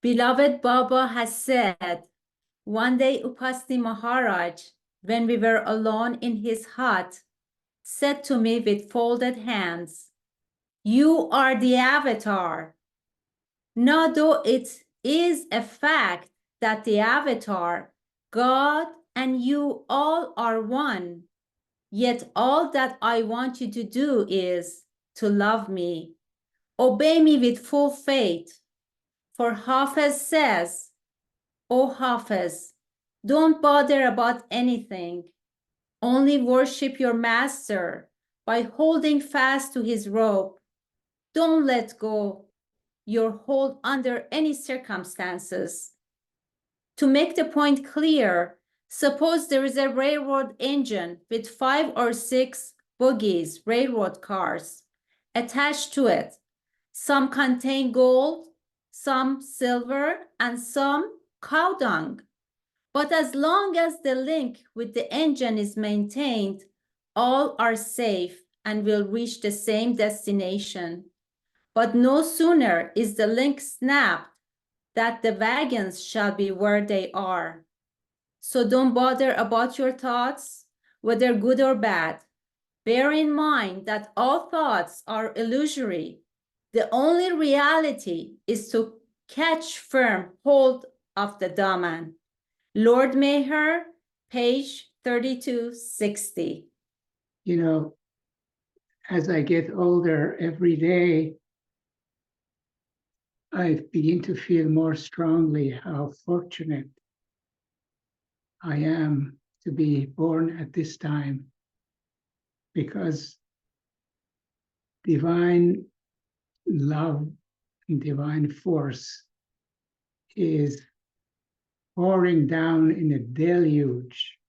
Beloved Baba has said, one day Upasni Maharaj, when we were alone in his hut, said to me with folded hands, "You are the avatar." Now, though it is a fact that the avatar, God, and you all are one, yet all that I want you to do is to love me. Obey me with full faith. For Hafez says, "O Hafez, don't bother about anything. Only worship your master by holding fast to his rope. Don't let go your hold under any circumstances." To make the point clear, suppose there is a railroad engine with 5 or 6 bogies, railroad cars, attached to it. Some contain gold, some silver, and some cow dung. But as long as the link with the engine is maintained, all are safe and will reach the same destination. But no sooner is the link snapped that the wagons shall be where they are. So don't bother about your thoughts, whether good or bad. Bear in mind that all thoughts are illusory. The only reality is to catch firm hold of the Daman. Lord Meher, page 3260. You know, as I get older every day, I begin to feel more strongly how fortunate I am to be born at this time, because divine love and divine force is pouring down in a deluge,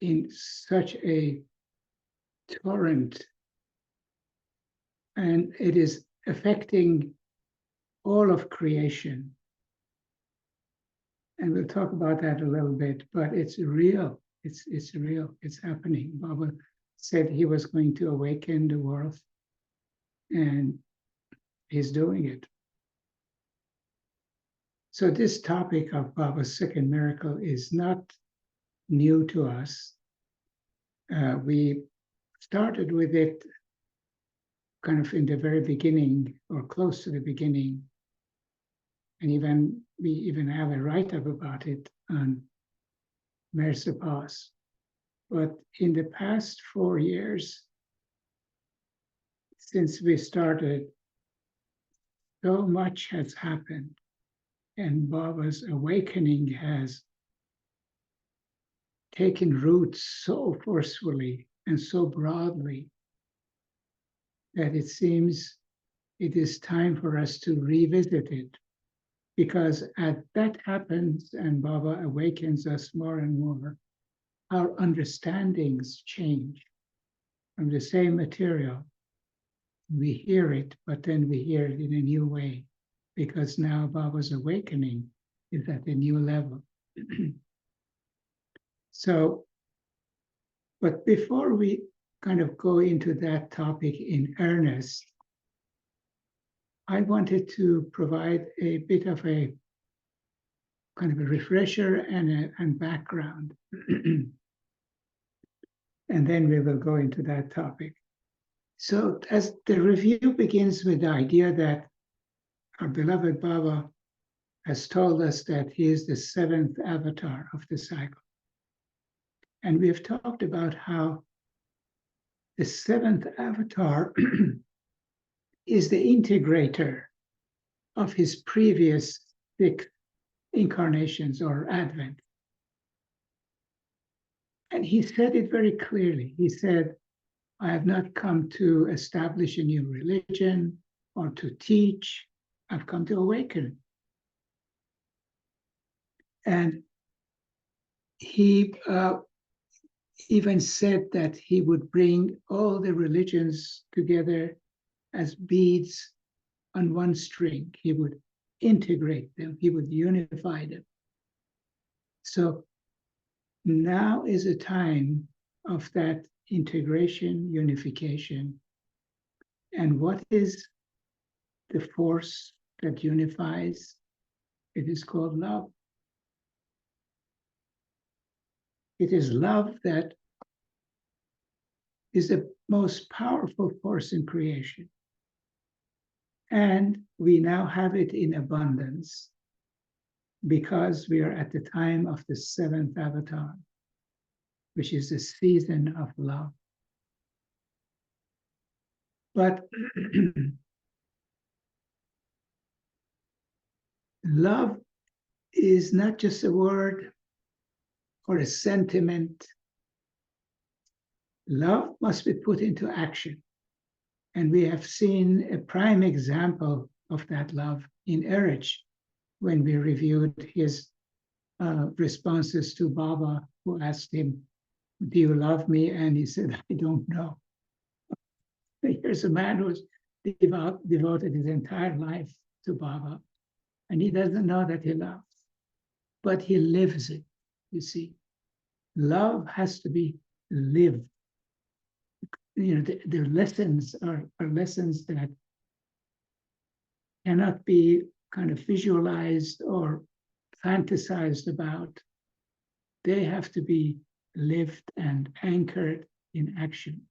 in such a torrent, and it is affecting all of creation. And we'll talk about that a little bit, but it's real. It's real. It's happening. Baba said he was going to awaken the world, and he's doing it. So this topic of Baba's second miracle is not new to us. We started with it kind of in the very beginning, or close to the beginning, and we even have a write-up about it on MeherSepas. But in the past 4 years, since we started, so much has happened, and Baba's awakening has taken root so forcefully and so broadly that it seems it is time for us to revisit it. Because as that happens and Baba awakens us more and more, our understandings change. From the same material, we hear it, but then we hear it in a new way, because now Baba's awakening is at a new level. So, but before we kind of go into that topic in earnest, I wanted to provide a bit of a kind of a refresher and background. And then we will go into that topic. So as the review begins with the idea that our beloved Baba has told us that he is the 7th avatar of the cycle. And we have talked about how the 7th avatar is the integrator of his previous 6 incarnations or advent. And he said it very clearly. He said, "I have not come to establish a new religion or to teach. I've come to awaken." And he even said that he would bring all the religions together as beads on one string. He would integrate them. He would unify them. So now is a time of that integration, unification. And what is the force that unifies? It is called love. It is love that is the most powerful force in creation. And we now have it in abundance because we are at the time of the seventh avatar, which is the season of love. But love is not just a word or a sentiment. Love must be put into action. And we have seen a prime example of that love in Erich when we reviewed his responses to Baba, who asked him, "Do you love me?" And he said, "I don't know." Here's a man who's devoted his entire life to Baba, and he doesn't know that he loves, but he lives it, you see. Love has to be lived. You know, the lessons are lessons that cannot be kind of visualized or fantasized about. They have to be lived and anchored in action.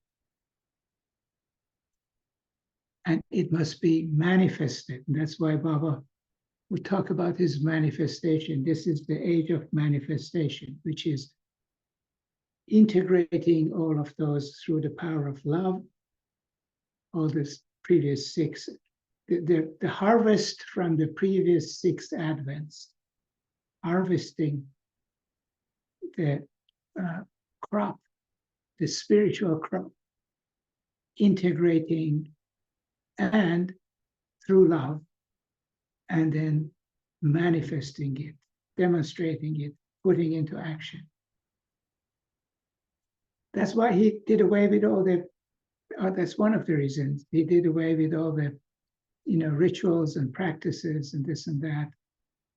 And it must be manifested. And that's why Baba would talk about his manifestation. This is the age of manifestation, which is integrating all of those through the power of love, all the previous six. The harvest from the previous six advents, harvesting the crop, the spiritual crop, integrating and through love, and then manifesting it, demonstrating it, putting into action. That's why he did away with all the, that's one of the reasons he did away with all the, rituals and practices and this and that,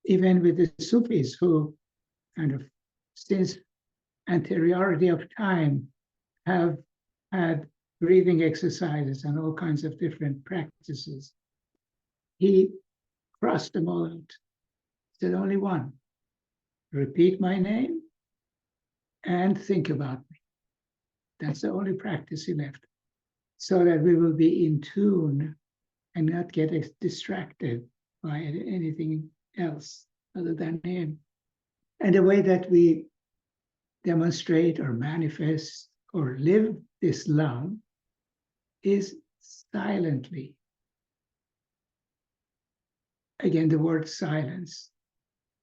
even with the Sufis who kind of, since anteriority of time, have had breathing exercises and all kinds of different practices. He crossed them all out. Said only one: repeat my name and think about me. That's the only practice he left, so that we will be in tune and not get distracted by anything else other than him. And the way that we demonstrate or manifest or live this love is silently. Again, the word silence,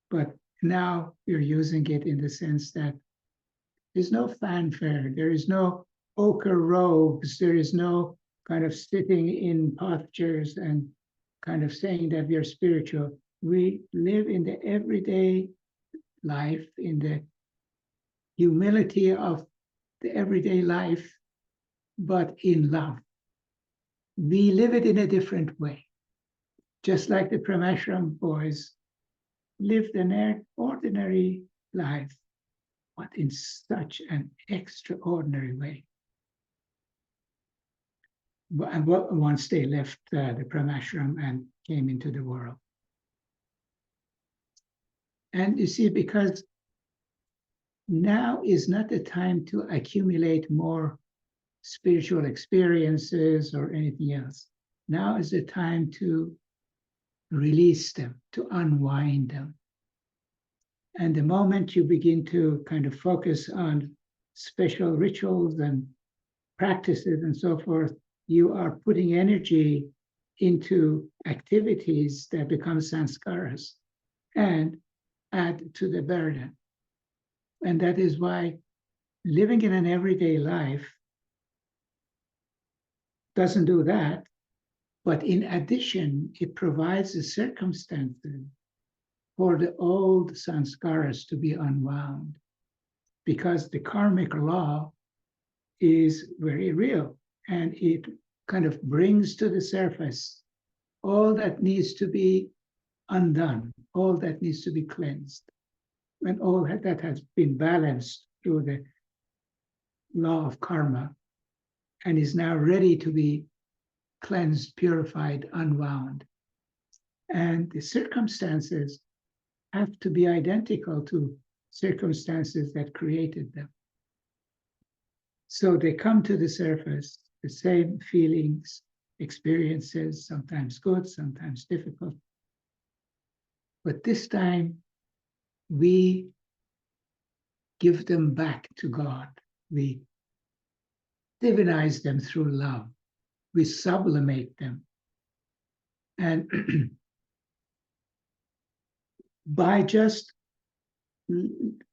but now we're using it in the sense that there's no fanfare, there is no ochre robes, there is no kind of sitting in postures and kind of saying that we are spiritual. We live in the everyday life, in the humility of the everyday life, but in love. We live it in a different way. Just like the Pramashram boys lived an ordinary life, but in such an extraordinary way. And once they left the Pramashram and came into the world. And you see, because now is not the time to accumulate more spiritual experiences or anything else. Now is the time to release them, to unwind them. And the moment you begin to kind of focus on special rituals and practices and so forth, you are putting energy into activities that become sanskaras and add to the burden. And that is why living in an everyday life doesn't do that. But in addition, it provides the circumstances for the old sanskaras to be unwound, because the karmic law is very real, and it kind of brings to the surface all that needs to be undone, all that needs to be cleansed, and all that has been balanced through the law of karma and is now ready to be cleansed, purified, unwound. And the circumstances have to be identical to circumstances that created them. So they come to the surface, the same feelings, experiences, sometimes good, sometimes difficult. But this time, we give them back to God. We divinize them through love. We sublimate them. And by just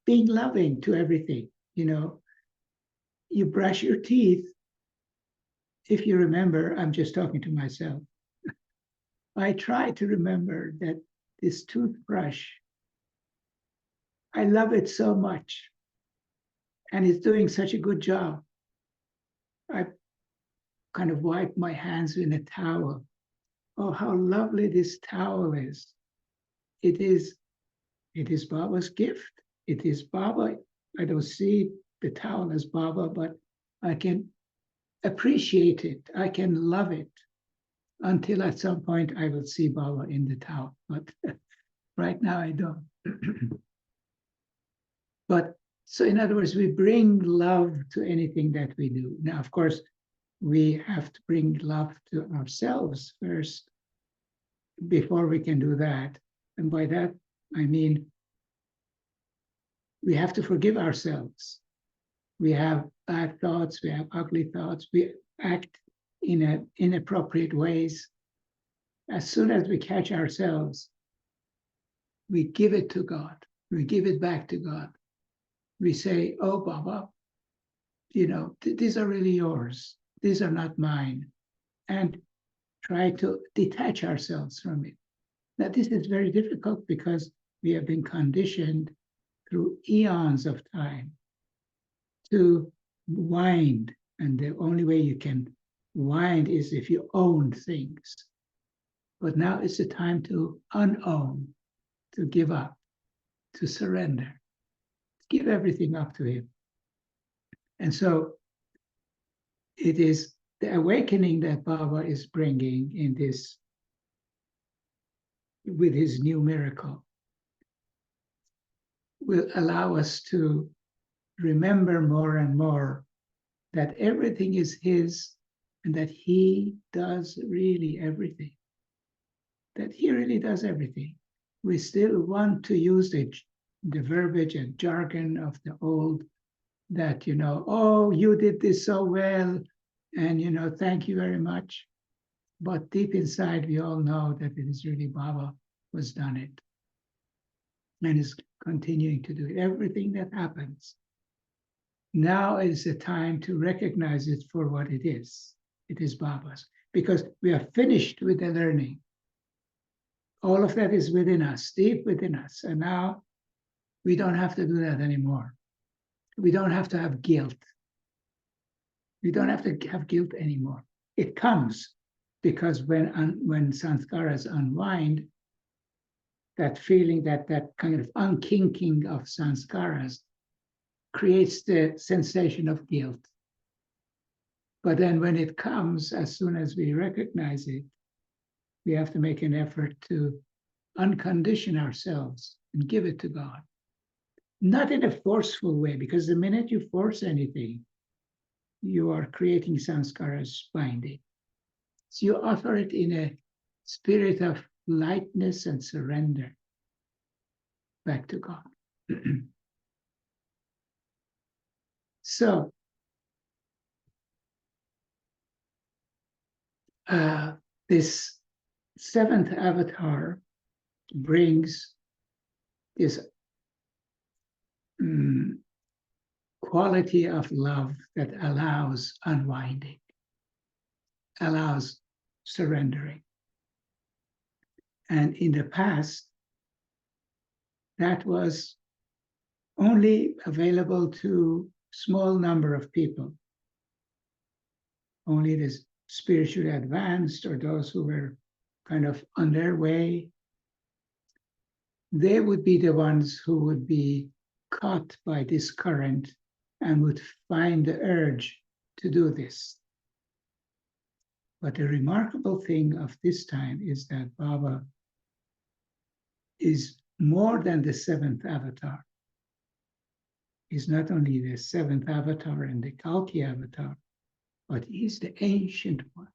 being loving to everything, you brush your teeth. If you remember, I'm just talking to myself. I try to remember that this toothbrush, I love it so much, and it's doing such a good job. I kind of wipe my hands in a towel. Oh, how lovely this towel is. It is Baba's gift. It is Baba. I don't see the towel as Baba, but I can appreciate it. I can love it until at some point I will see Baba in the towel. But right now I don't. But so in other words, we bring love to anything that we do. Now, of course, we have to bring love to ourselves first before we can do that. And by that, I mean, we have to forgive ourselves. We have bad thoughts, we have ugly thoughts, we act in inappropriate ways. As soon as we catch ourselves, we give it to God. We give it back to God. We say, oh, Baba, these are really yours. These are not mine. And try to detach ourselves from it. Now, this is very difficult because we have been conditioned through eons of time to wind. And the only way you can wind is if you own things. But now it's the time to unown, to give up, to surrender, give everything up to Him. And so it is the awakening that Baba is bringing in this, with his new miracle, will allow us to remember more and more that everything is his and that he does really everything. That he really does everything. We still want to use the verbiage and jargon of the old that, oh, you did this so well, and, thank you very much. But deep inside, we all know that it is really Baba who's done it and is continuing to do it. Everything that happens. Now is the time to recognize it for what it is. It is Baba's, because we are finished with the learning. All of that is within us, deep within us. And now we don't have to do that anymore. We don't have to have guilt. We don't have to have guilt anymore. It comes because when sanskaras unwind, that feeling, that kind of unkinking of sanskaras creates the sensation of guilt. But then when it comes, as soon as we recognize it, we have to make an effort to uncondition ourselves and give it to God. Not in a forceful way, because the minute you force anything, you are creating sanskaras binding. So you offer it in a spirit of lightness and surrender back to God. So, this seventh avatar brings this quality of love that allows unwinding, allows surrendering. And in the past, that was only available to a small number of people. Only the spiritually advanced or those who were kind of on their way, they would be the ones who would be caught by this current and would find the urge to do this. But the remarkable thing of this time is that Baba is more than the seventh avatar. He's not only the seventh avatar and the Kalki avatar, but he's the ancient one.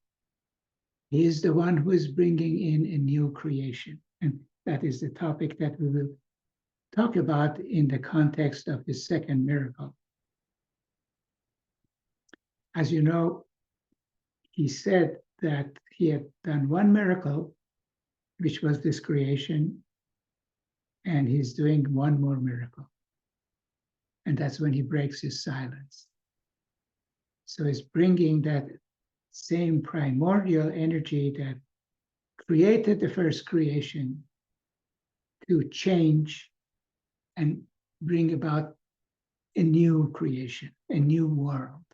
He is the one who is bringing in a new creation. And that is the topic that we will talk about in the context of the second miracle. As you know, he said that he had done one miracle, which was this creation, and he's doing one more miracle. And that's when he breaks his silence. So he's bringing that same primordial energy that created the first creation to change and bring about a new creation, a new world,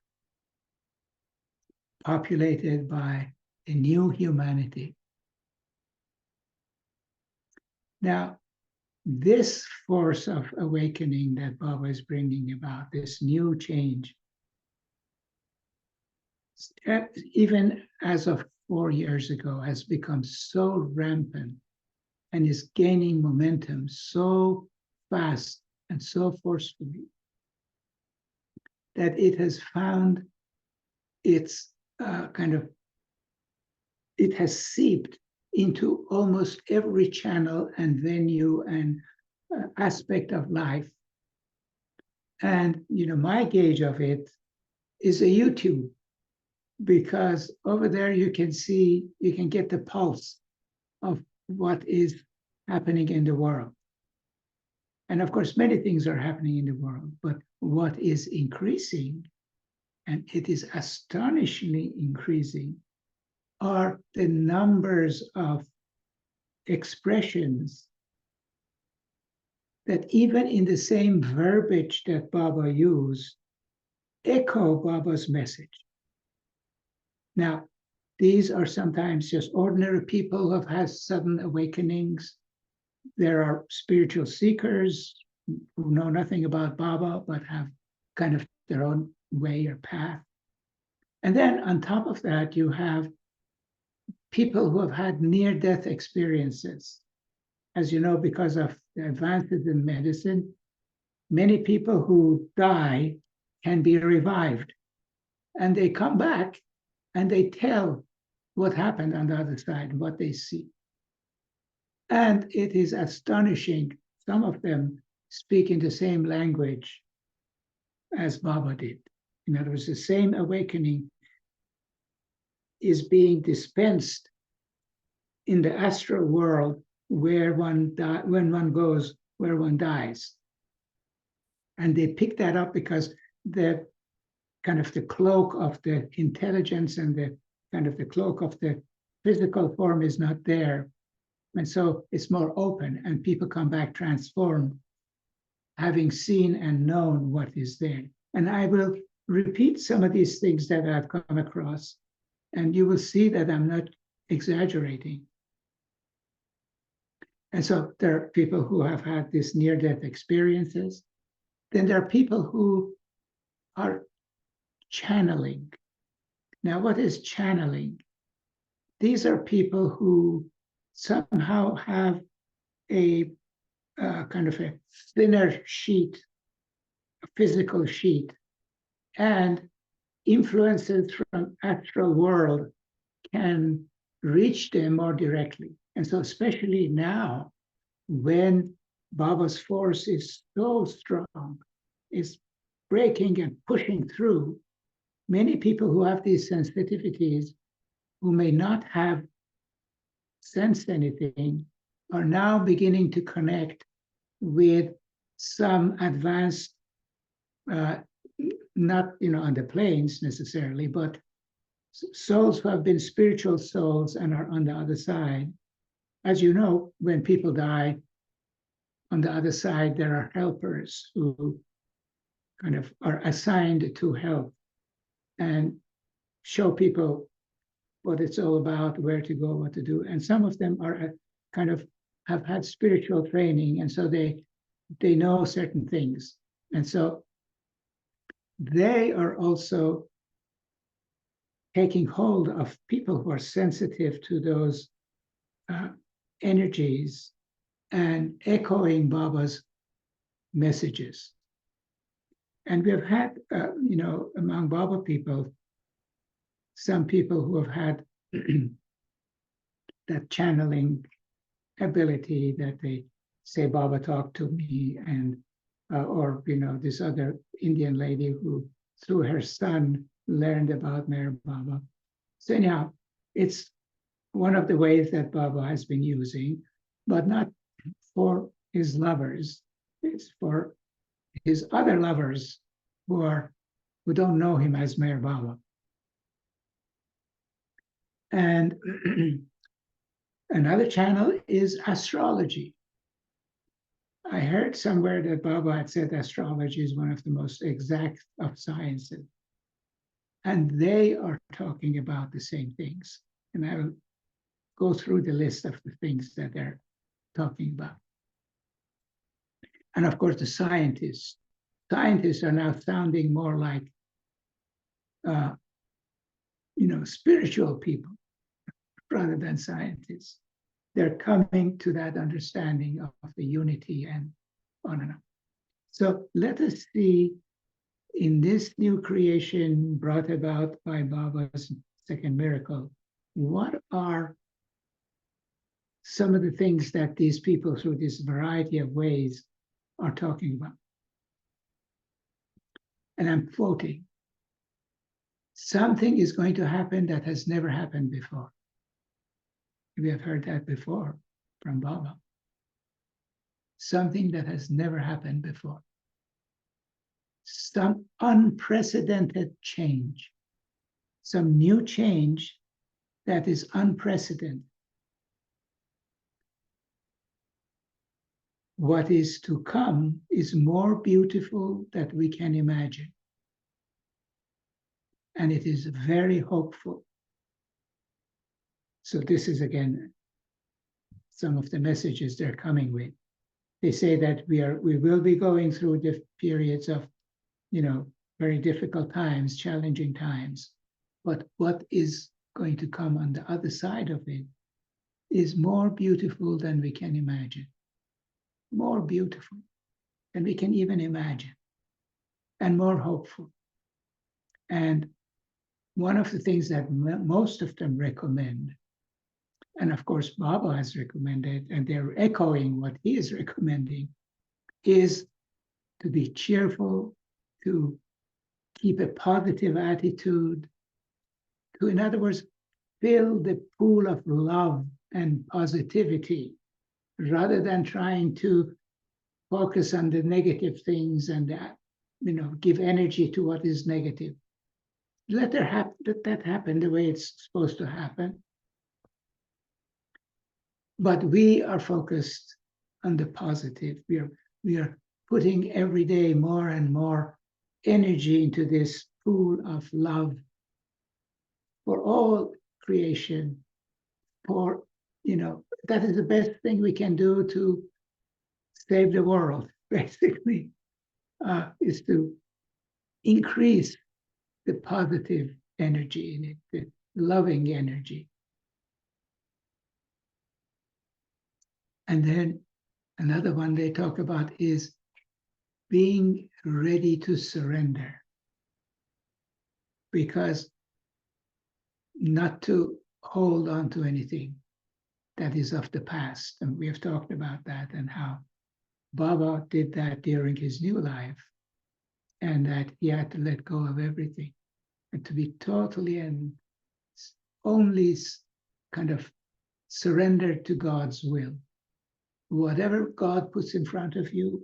populated by a new humanity. Now, this force of awakening that Baba is bringing about, this new change, even as of 4 years ago, has become so rampant and is gaining momentum so fast and so forcefully that it has found its it has seeped into almost every channel and venue and aspect of life. And my gauge of it is a YouTube, because over there you can get the pulse of what is happening in the world. And of course, many things are happening in the world, but what is increasing, and it is astonishingly increasing, are the numbers of expressions that even in the same verbiage that Baba used, echo Baba's message. Now, these are sometimes just ordinary people who have had sudden awakenings. There are spiritual seekers who know nothing about Baba, but have kind of their own way or path. And then on top of that, you have people who have had near-death experiences. As you know, because of the advances in medicine, many people who die can be revived. And they come back and they tell what happened on the other side, what they see. And it is astonishing. Some of them speak in the same language as Baba did. In other words, the same awakening is being dispensed in the astral world where when one goes, where one dies. And they pick that up because the kind of the cloak of the intelligence and the kind of the cloak of the physical form is not there. And so it's more open, and people come back transformed, having seen and known what is there. And I will repeat some of these things that I've come across, and you will see that I'm not exaggerating. And so there are people who have had these near-death experiences. Then there are people who are channeling. Now, what is channeling? These are people who somehow have a kind of a thinner sheet, a physical sheet, and influences from astral world can reach them more directly. And so especially now, when Baba's force is so strong, is breaking and pushing through, many people who have these sensitivities, who may not have sensed anything, are now beginning to connect with some advanced, not on the planes necessarily, but souls who have been spiritual souls and are on the other side. As you know, when people die, on the other side, there are helpers who kind of are assigned to help and show people what it's all about, where to go, what to do. And some of them are kind of have had spiritual training, and so they know certain things. And so they are also taking hold of people who are sensitive to those energies and echoing Baba's messages. And we have had, among Baba people, some people who have had that channeling ability that they say, Baba talked to me, and or this other Indian lady who, through her son, learned about Meher Baba. So anyhow, it's one of the ways that Baba has been using, but not for his lovers. It's for his other lovers who don't know him as Meher Baba. And another channel is astrology. I heard somewhere that Baba had said astrology is one of the most exact of sciences. And they are talking about the same things. And I will go through the list of the things that they're talking about. And of course, the scientists. Scientists are now sounding more like, spiritual people rather than scientists. They're coming to that understanding of the unity and on and on. So let us see, in this new creation brought about by Baba's second miracle, what are some of the things that these people, through this variety of ways, are talking about. And I'm quoting, something is going to happen that has never happened before. We have heard that before from Baba. Something that has never happened before. Some unprecedented change. Some new change that is unprecedented. What is to come is more beautiful than we can imagine. And it is very hopeful. So this is, again, some of the messages they're coming with. They say that we will be going through the periods of, very difficult times, challenging times. But what is going to come on the other side of it is more beautiful than we can imagine. More beautiful than we can even imagine. And more hopeful. And one of the things that most of them recommend, and of course Baba has recommended, and they're echoing what he is recommending, is to be cheerful, to keep a positive attitude, to, in other words, fill the pool of love and positivity, rather than trying to focus on the negative things and give energy to what is negative. Let that happen the way it's supposed to happen. But we are focused on the positive. We are putting every day more and more energy into this pool of love for all creation. For, that is the best thing we can do to save the world, basically, is to increase the positive energy in it, the loving energy. And then another one they talk about is being ready to surrender. Because not to hold on to anything that is of the past. And we have talked about that and how Baba did that during his new life, and that he had to let go of everything and to be totally and only kind of surrendered to God's will. Whatever God puts in front of you,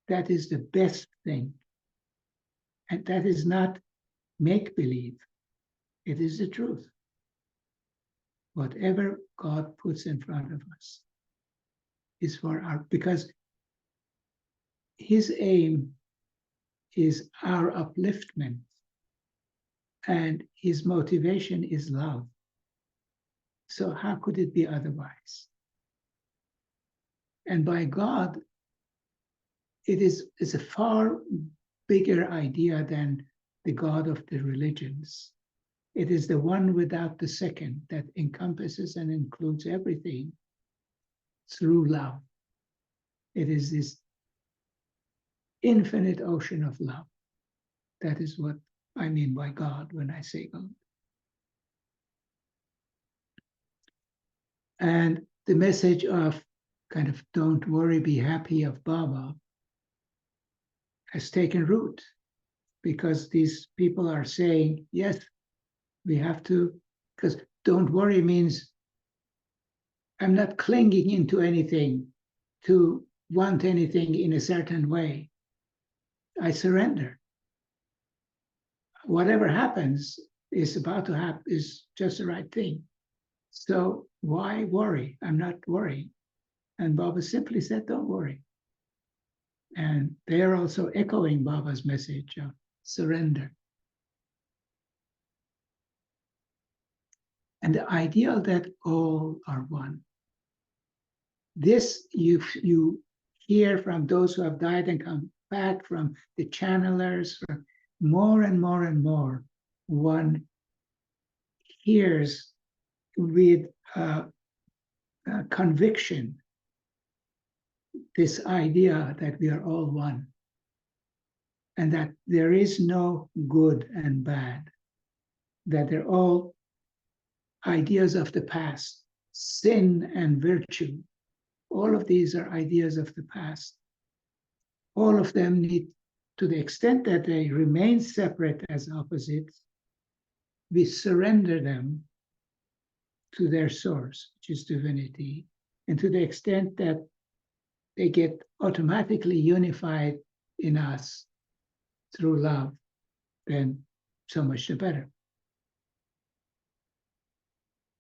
that is the best thing. And that is not make-believe. It is the truth. Whatever God puts in front of us is for because his aim is our upliftment, and his motivation is love. So how could it be otherwise? And by God, it's a far bigger idea than the God of the religions. It is the one without the second that encompasses and includes everything. through love. It is this infinite ocean of love. That is what I mean by God when I say God. And the message of kind of don't worry, be happy of Baba has taken root, because these people are saying, yes, we have to, because don't worry means I'm not clinging into anything to want anything in a certain way. I surrender. Whatever happens is about to happen, is just the right thing. So why worry? I'm not worrying. And Baba simply said, don't worry. And they are also echoing Baba's message of surrender. And the ideal that all are one. This you hear from those who have died and come back, from the channelers, from more and more and more. One hears with conviction this idea that we are all one, and that there is no good and bad, that they're all ideas of the past, sin and virtue. All of these are ideas of the past. All of them need, to the extent that they remain separate as opposites, we surrender them to their source, which is divinity. And to the extent that they get automatically unified in us through love, then so much the better.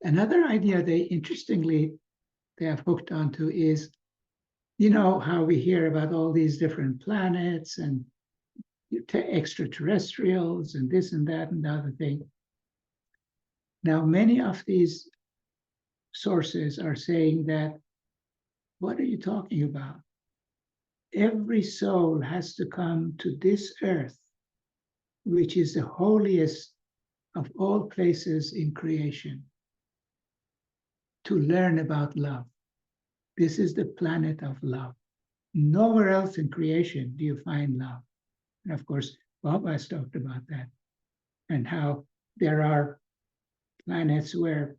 Another idea they have hooked onto is, you know, how we hear about all these different planets and extraterrestrials and this and that and the other thing. Now, many of these sources are saying that, what are you talking about? Every soul has to come to this earth, which is the holiest of all places in creation, to learn about love. This is the planet of love. Nowhere else in creation do you find love. And of course, Baba has talked about that, and how there are planets where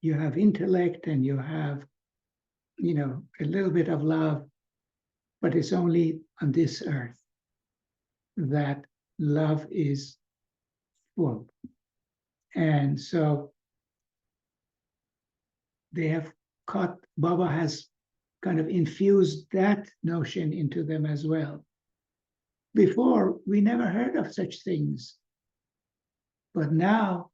you have intellect and you have, you know, a little bit of love, but it's only on this earth that love is full. And so they have caught, Baba has kind of infused that notion into them as well. Before, we never heard of such things. But now,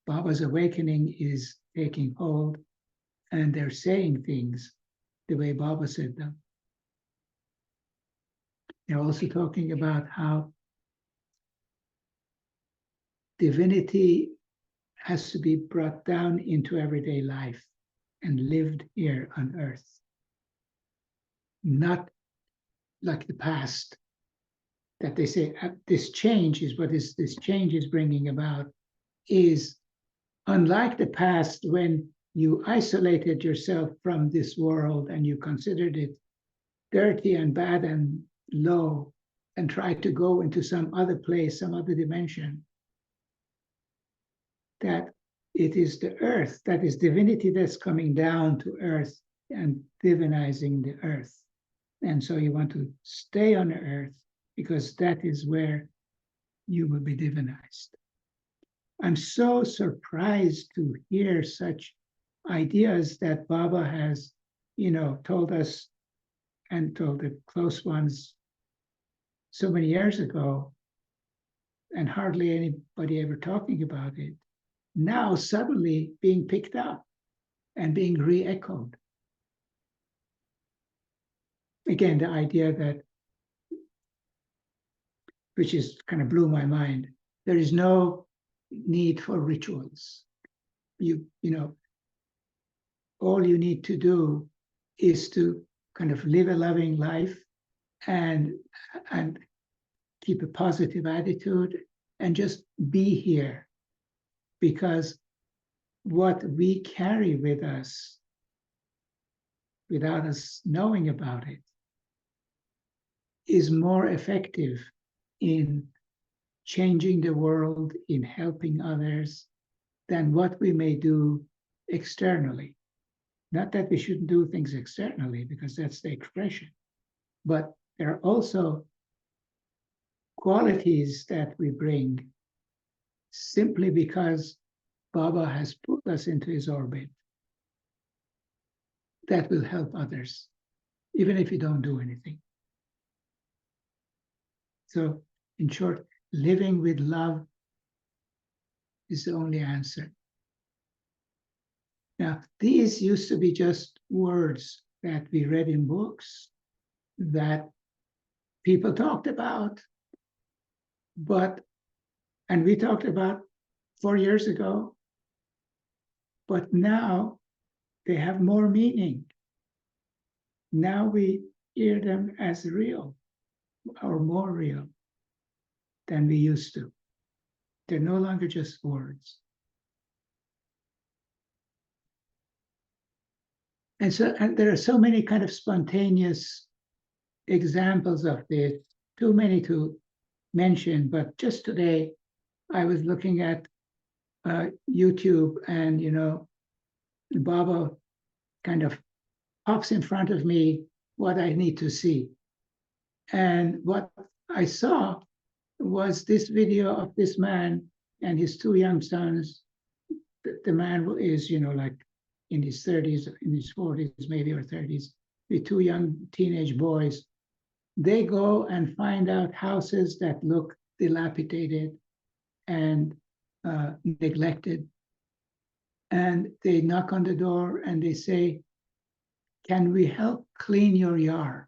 Baba's awakening is taking hold, and they're saying things the way Baba said them. They're also talking about how divinity has to be brought down into everyday life and lived here on earth. Not like the past, that they say this change is what this change is bringing about, is unlike the past when you isolated yourself from this world and you considered it dirty and bad and low and tried to go into some other place, some other dimension. That it is the earth, that is divinity that's coming down to earth and divinizing the earth. And so you want to stay on the earth because that is where you will be divinized. I'm so surprised to hear such ideas that Baba has, you know, told us and told the close ones so many years ago, and hardly anybody ever talking about it, now suddenly being picked up and being re-echoed. Again, the idea that, which is kind of blew my mind, there is no need for rituals. You know, all you need to do is to kind of live a loving life and keep a positive attitude and just be here, because what we carry with us without us knowing about it is more effective in changing the world, in helping others, than what we may do externally. Not that we shouldn't do things externally, because that's the expression, but there are also qualities that we bring simply because Baba has put us into his orbit that will help others, even if you don't do anything. So, in short, living with love is the only answer. Now, these used to be just words that we read in books, that people talked about, and we talked about 4 years ago, but now they have more meaning. Now we hear them as real, or more real than we used to. They're no longer just words. And there are so many kind of spontaneous examples of this, too many to mention, but just today I was looking at YouTube, and Baba kind of pops in front of me what I need to see. And what I saw was this video of this man and his 2 young sons. The man is, like in his 30s, in his 40s, maybe, or 30s, with 2 young teenage boys. They go and find out houses that look dilapidated and neglected. And they knock on the door and they say, "Can we help clean your yard?"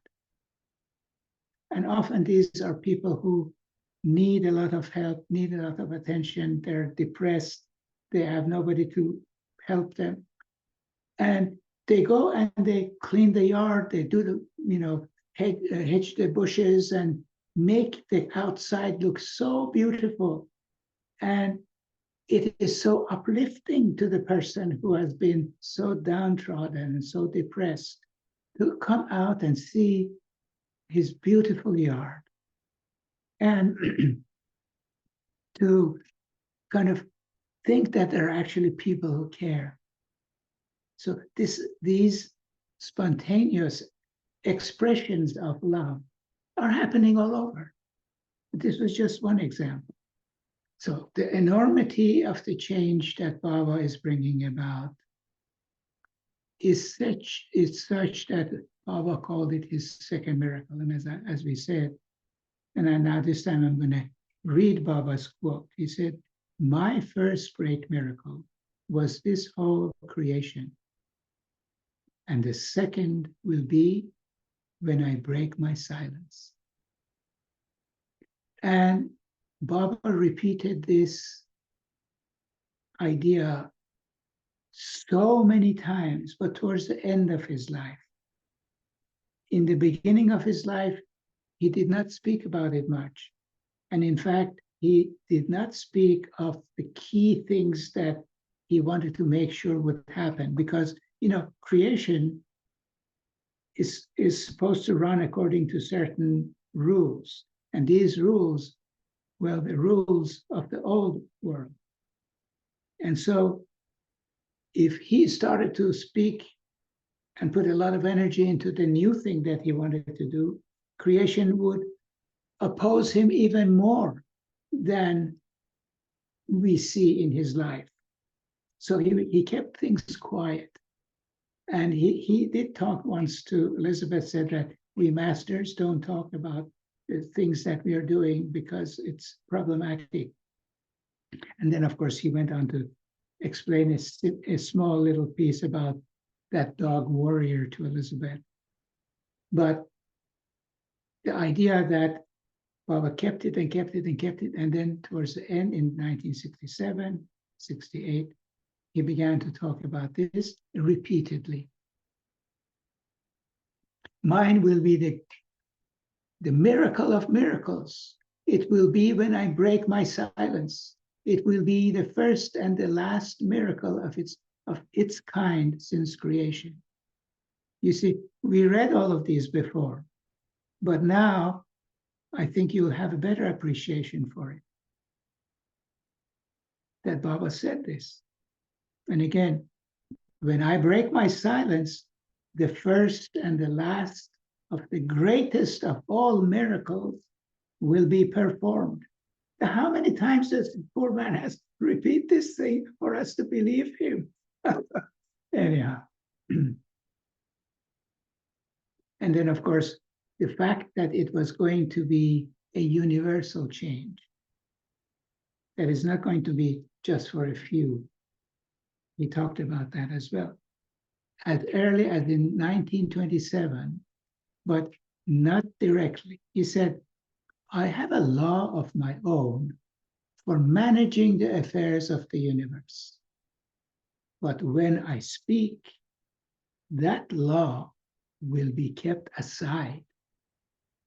And often these are people who need a lot of help, need a lot of attention. They're depressed. They have nobody to help them. And they go and they clean the yard. They do the, hedge the bushes and make the outside look so beautiful. And it is so uplifting to the person who has been so downtrodden and so depressed to come out and see his beautiful yard, and to kind of think that there are actually people who care. So these spontaneous expressions of love are happening all over. This was just one example. So the enormity of the change that Baba is bringing about is such that Baba called it his second miracle. And as we said, and now this time I'm going to read Baba's quote. He said, "My first great miracle was this whole creation. And the second will be when I break my silence." And Baba repeated this idea so many times, but towards the end of his life. In the beginning of his life, he did not speak about it much. And in fact, he did not speak of the key things that he wanted to make sure would happen, because, creation is supposed to run according to certain rules. And these rules, well, the rules of the old world. And so if he started to speak and put a lot of energy into the new thing that he wanted to do, creation would oppose him even more than we see in his life. So he kept things quiet. And he did talk once to Elizabeth, said that we masters don't talk about the things that we are doing because it's problematic. And then, of course, he went on to explain a small little piece about that dog warrior to Elizabeth. But the idea that Baba kept it and kept it and kept it, and then towards the end in 1967, 68, he began to talk about this repeatedly. Mine will be the miracle of miracles. It will be when I break my silence. It will be the first and the last miracle of its kind since creation. You see, we read all of these before, but now I think you'll have a better appreciation for it. That Baba said this. And again, when I break my silence, the first and the last of the greatest of all miracles will be performed. Now, how many times does the poor man has to repeat this thing for us to believe him? Anyhow. And then, of course, the fact that it was going to be a universal change, that is not going to be just for a few. He talked about that as well. As early as in 1927, but not directly. He said, I have a law of my own for managing the affairs of the universe. But when I speak, that law will be kept aside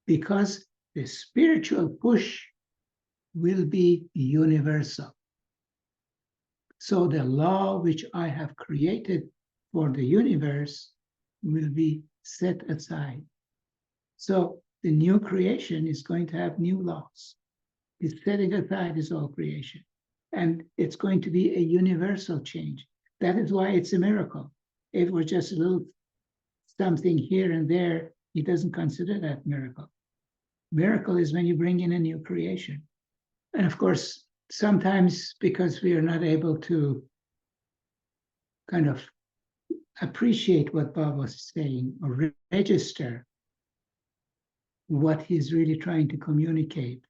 because the spiritual push will be universal. So the law which I have created for the universe will be set aside. So the new creation is going to have new laws. It's setting aside his old creation. And it's going to be a universal change. That is why it's a miracle. If it were just a little something here and there, he doesn't consider that miracle. Miracle is when you bring in a new creation. And of course, sometimes because we are not able to kind of appreciate what Bob was saying or register what he's really trying to communicate,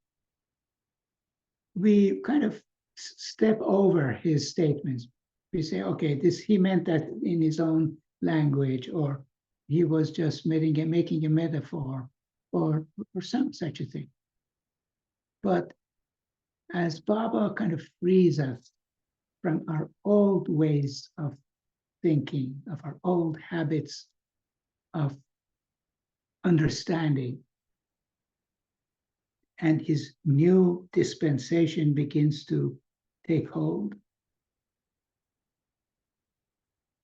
we kind of step over his statements. We say, okay, he meant that in his own language, or he was just making a metaphor, or some such a thing. But as Baba kind of frees us from our old ways of thinking, of our old habits of understanding, and his new dispensation begins to take hold,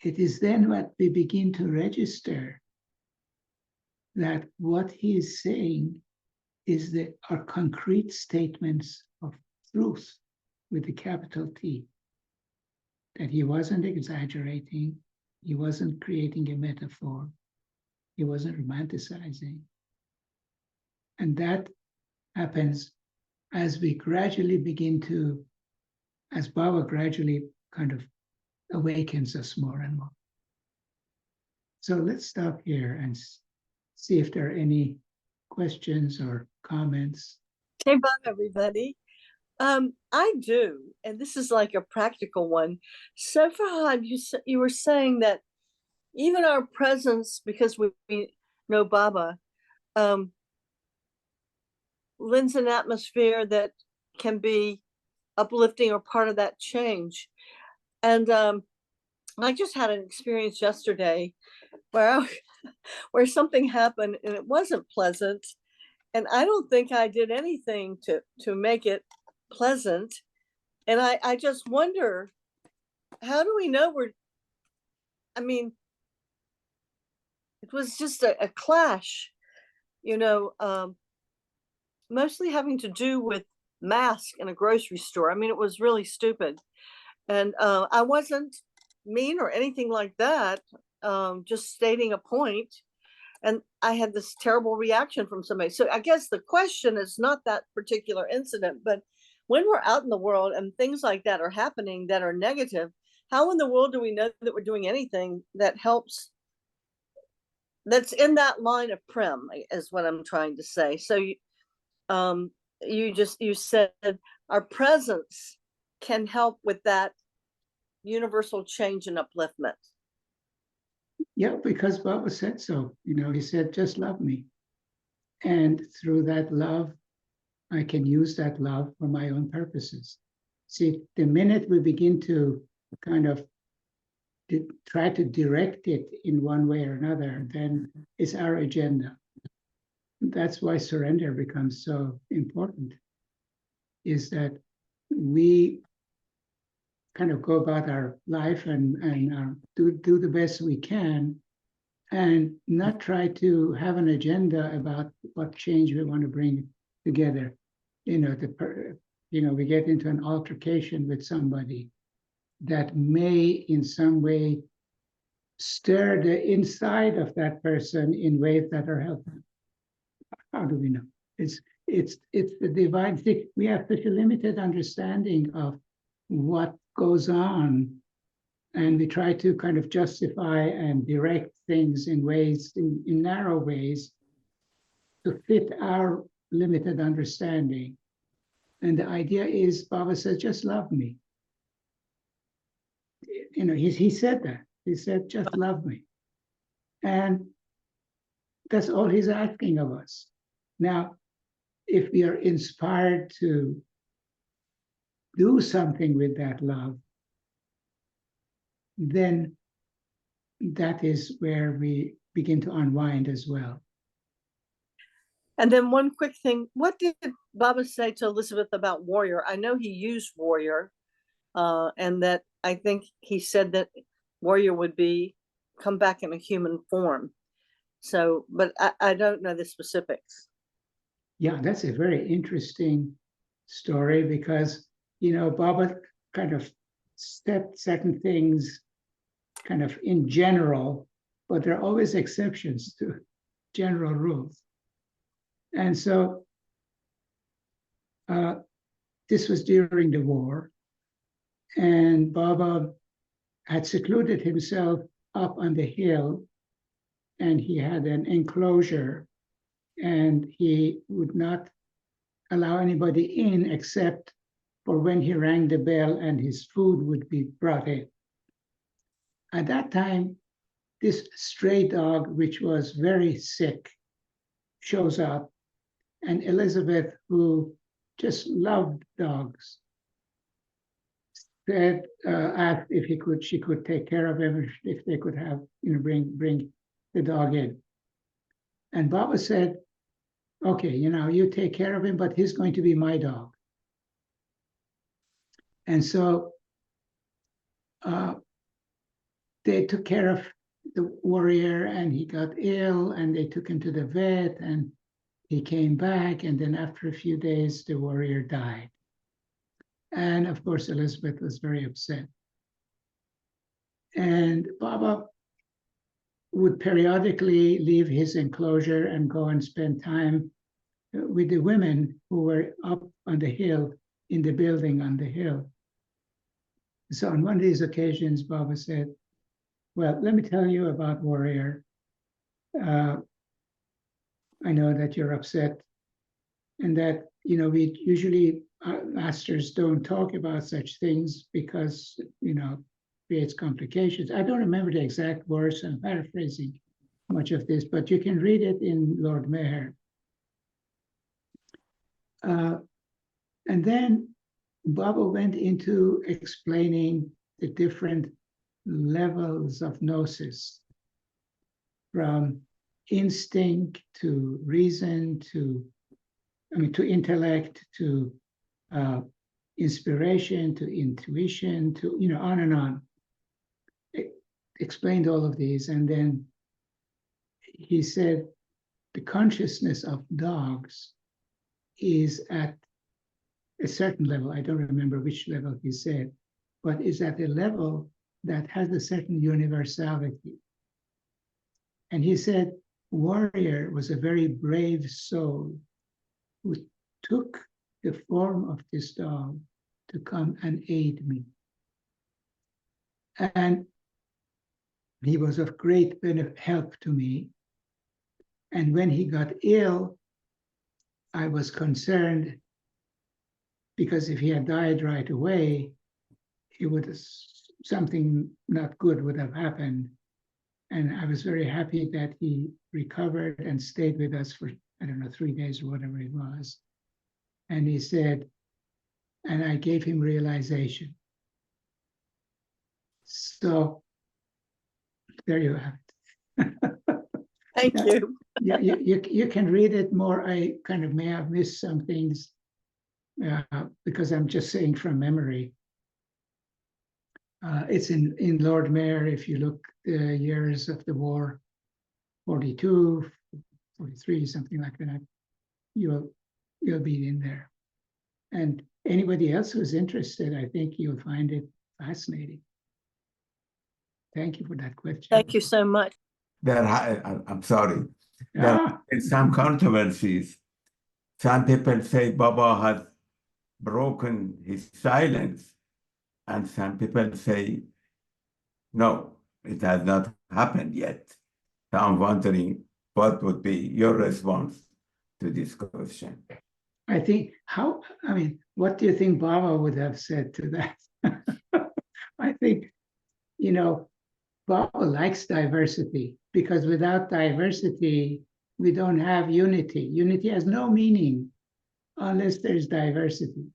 it is then that we begin to register that what he is saying is our concrete statements of truth with the capital T. That he wasn't exaggerating, he wasn't creating a metaphor, he wasn't romanticizing. And that happens as we gradually begin to, as Baba gradually kind of awakens us more and more. So let's stop here and see if there are any questions or comments. Hey, Bob, everybody. I do, and this is like a practical one. So, Farhad, you were saying that even our presence, because we know Baba, lends an atmosphere that can be uplifting or part of that change. And I just had an experience yesterday where something happened and it wasn't pleasant. And I don't think I did anything to make it pleasant. And I just wonder, how do we know it was just a clash, mostly having to do with masks in a grocery store. I mean, it was really stupid. And I wasn't mean or anything like that, just stating a point. And I had this terrible reaction from somebody. So I guess the question is not that particular incident, but when we're out in the world and things like that are happening that are negative, how in the world do we know that we're doing anything that helps, that's in that line of prim, is what I'm trying to say. So you said our presence can help with that universal change and upliftment. Yeah, because Baba said so. He said, just love me. And through that love, I can use that love for my own purposes. See, the minute we begin to kind of try to direct it in one way or another, then it's our agenda. That's why surrender becomes so important, is that we kind of go about our life and do the best we can, and not try to have an agenda about what change we want to bring together. You know, we get into an altercation with somebody that may in some way stir the inside of that person in ways that are helpful. How do we know? It's the divine thing. We have such a limited understanding of what goes on, and we try to kind of justify and direct things in ways, in narrow ways, to fit our limited understanding. And the idea is, Baba says, just love me. You know, he said that. He said, just love me. And that's all he's asking of us. Now, if we are inspired to do something with that love, then that is where we begin to unwind as well. And then one quick thing, what did Baba say to Elizabeth about warrior? I know he used warrior, and that I think he said that warrior would come back in a human form. So, but I don't know the specifics. Yeah, that's a very interesting story because, you know, Baba kind of said certain things kind of in general, but there are always exceptions to general rules. And so this was during the war, and Baba had secluded himself up on the hill, and he had an enclosure, and he would not allow anybody in except for when he rang the bell and his food would be brought in. At that time, this stray dog, which was very sick, shows up, and Elizabeth, who just loved dogs, said, asked if she could take care of him, if they could have, you know, bring the dog in. And Baba said, okay, you know, you take care of him, but he's going to be my dog. And so they took care of the warrior, and he got ill, and they took him to the vet, and he came back, and then after a few days, the warrior died. And of course, Elizabeth was very upset. And Baba would periodically leave his enclosure and go and spend time with the women who were up on the hill, in the building on the hill. So on one of these occasions, Baba said, well, let me tell you about warrior. I know that you're upset, and that, you know, we usually, masters don't talk about such things because, you know, creates complications. I don't remember the exact words, I'm paraphrasing much of this, but you can read it in Lord Meher. And then Baba went into explaining the different levels of gnosis, from instinct to reason to intellect to inspiration to intuition to, you know, on and on. It explained all of these, and then he said the consciousness of dogs is at a certain level. I don't remember which level he said, but is at a level that has a certain universality. And he said warrior was a very brave soul who took the form of this dog to come and aid me. And he was of great help to me. And when he got ill, I was concerned, because if he had died right away, something not good would have happened. And I was very happy that he recovered and stayed with us for, I don't know, 3 days or whatever it was. And he said, and I gave him realization. So there you have it. Thank you. Yeah, you can read it more. I kind of may have missed some things because I'm just saying from memory. It's in Lord Mayor, if you look the years of the war, 42, 43, something like that, you'll be in there. And anybody else who's interested, I think you'll find it fascinating. Thank you for that question. Thank you so much. I'm sorry. There are some controversies. Some people say Baba has broken his silence, and some people say, no, it has not happened yet. So I'm wondering what would be your response to this question? I think, what do you think Baba would have said to that? I think, Baba likes diversity, because without diversity, we don't have unity. Unity has no meaning unless there's diversity.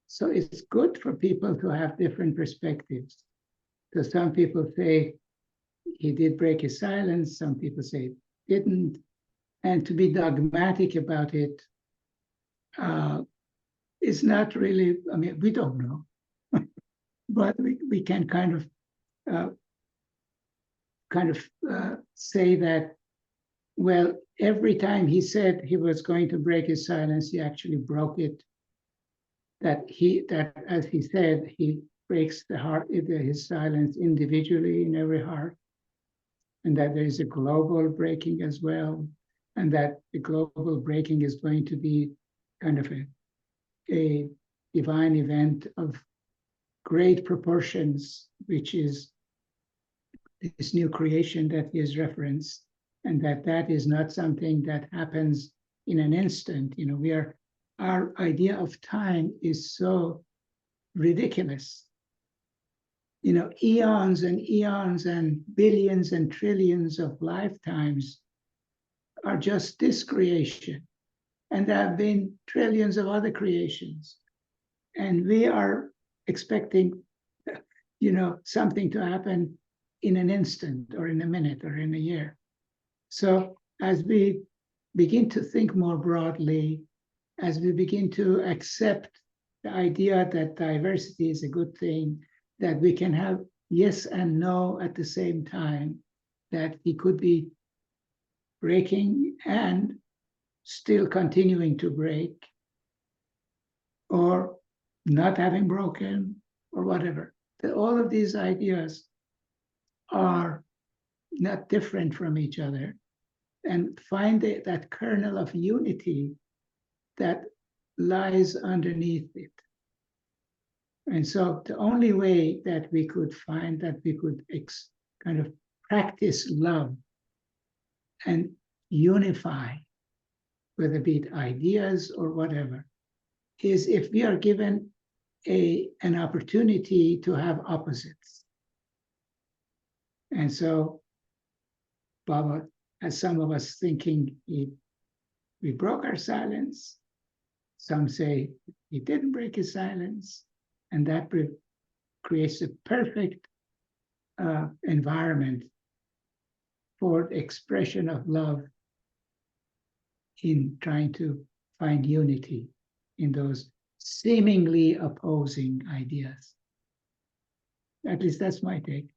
So it's good for people to have different perspectives. So some people say he did break his silence, some people say he didn't. And to be dogmatic about it is not really, we don't know. But we can kind of say that, well, every time he said he was going to break his silence, he actually broke it. That as he said, he breaks his silence individually in every heart, and that there is a global breaking as well, and that the global breaking is going to be kind of a divine event of great proportions, which is this new creation that he has referenced, and that is not something that happens in an instant. Our idea of time is so ridiculous. Eons and eons and billions and trillions of lifetimes are just this creation. And there have been trillions of other creations. And we are expecting, something to happen in an instant or in a minute or in a year. So as we begin to think more broadly, as we begin to accept the idea that diversity is a good thing, that we can have yes and no at the same time, that he could be breaking and still continuing to break, or not having broken, or whatever. That all of these ideas are not different from each other, and find that kernel of unity that lies underneath it. And so the only way that we could find that we could kind of practice love and unify, whether it be ideas or whatever, is if we are given an opportunity to have opposites. And so Baba, as some of us thinking we broke our silence, some say he didn't break his silence, and that creates a perfect environment for the expression of love in trying to find unity in those seemingly opposing ideas. At least that's my take.